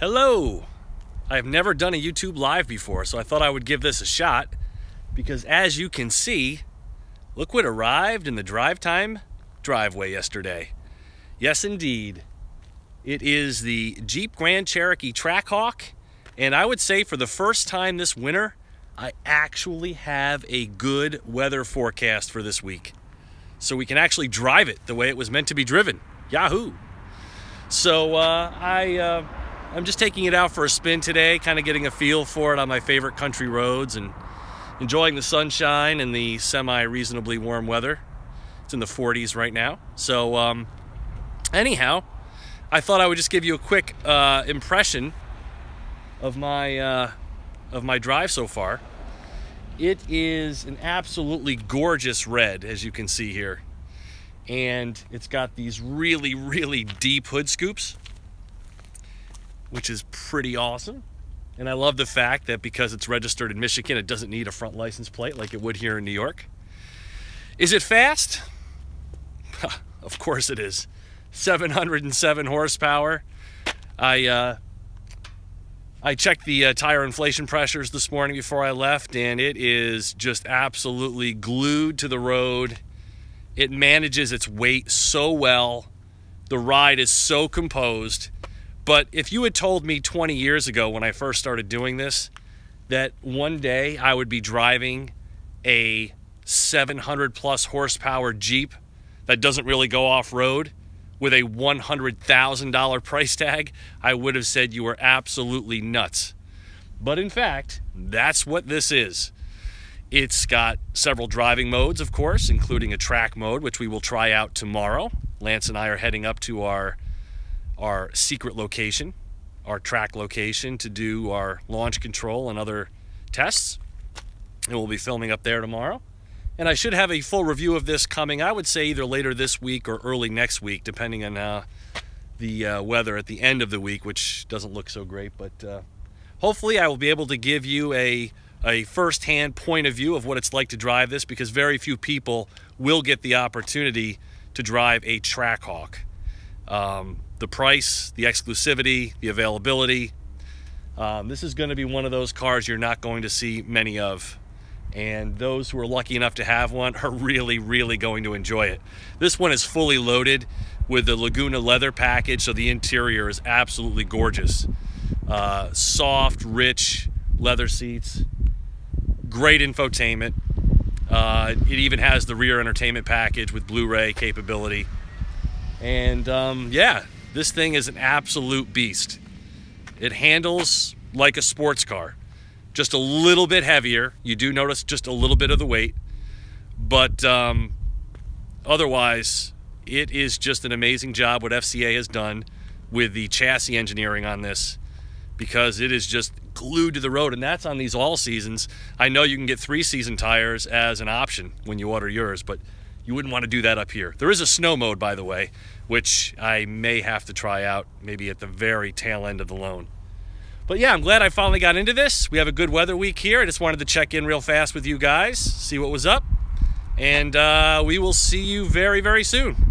Hello! I have never done a YouTube live before, so I thought I would give this a shot because as you can see, look what arrived in the drive time driveway yesterday. Yes, indeed. It is the Jeep Grand Cherokee Trackhawk, and I would say for the first time this winter, I actually have a good weather forecast for this week. So we can actually drive it the way it was meant to be driven. Yahoo! So I'm just taking it out for a spin today, kind of getting a feel for it on my favorite country roads and enjoying the sunshine and the semi-reasonably warm weather. It's in the 40s right now. So anyhow, I thought I would just give you a quick impression of my drive so far. It is an absolutely gorgeous red, as you can see here. And it's got these really, really deep hood scoops, which is pretty awesome. And I love the fact that because it's registered in Michigan, it doesn't need a front license plate like it would here in New York. Is it fast? Of course it is. 707 horsepower. I checked the tire inflation pressures this morning before I left, and it is just absolutely glued to the road. It manages its weight so well. The ride is so composed. But if you had told me 20 years ago when I first started doing this that one day I would be driving a 700 plus horsepower Jeep that doesn't really go off-road with a $100,000 price tag, I would have said you were absolutely nuts. But in fact, that's what this is. It's got several driving modes, of course, including a track mode, which we will try out tomorrow. Lance and I are heading up to our secret location, our track location, to do our launch control and other tests. And we'll be filming up there tomorrow. And I should have a full review of this coming, I would say, either later this week or early next week, depending on the weather at the end of the week, which doesn't look so great. But hopefully I will be able to give you a first-hand point of view of what it's like to drive this, because very few people will get the opportunity to drive a Trackhawk. The price, the exclusivity, the availability. This is going to be one of those cars you're not going to see many of. And those who are lucky enough to have one are really, really going to enjoy it. This one is fully loaded with the Laguna leather package, so the interior is absolutely gorgeous. Soft, rich leather seats. Great infotainment. It even has the rear entertainment package with Blu-ray capability. And yeah, this thing is an absolute beast. It handles like a sports car. Just a little bit heavier. You do notice just a little bit of the weight. But otherwise, it is just an amazing job what FCA has done with the chassis engineering on this, because it is just glued to the road, and that's on these all seasons. I know you can get 3-season tires as an option when you order yours, but you wouldn't want to do that up here. There is a snow mode, by the way, which I may have to try out maybe at the very tail end of the loan. But yeah, I'm glad I finally got into this. We have a good weather week here. I just wanted to check in real fast with you guys, see what was up, and we will see you very, very soon.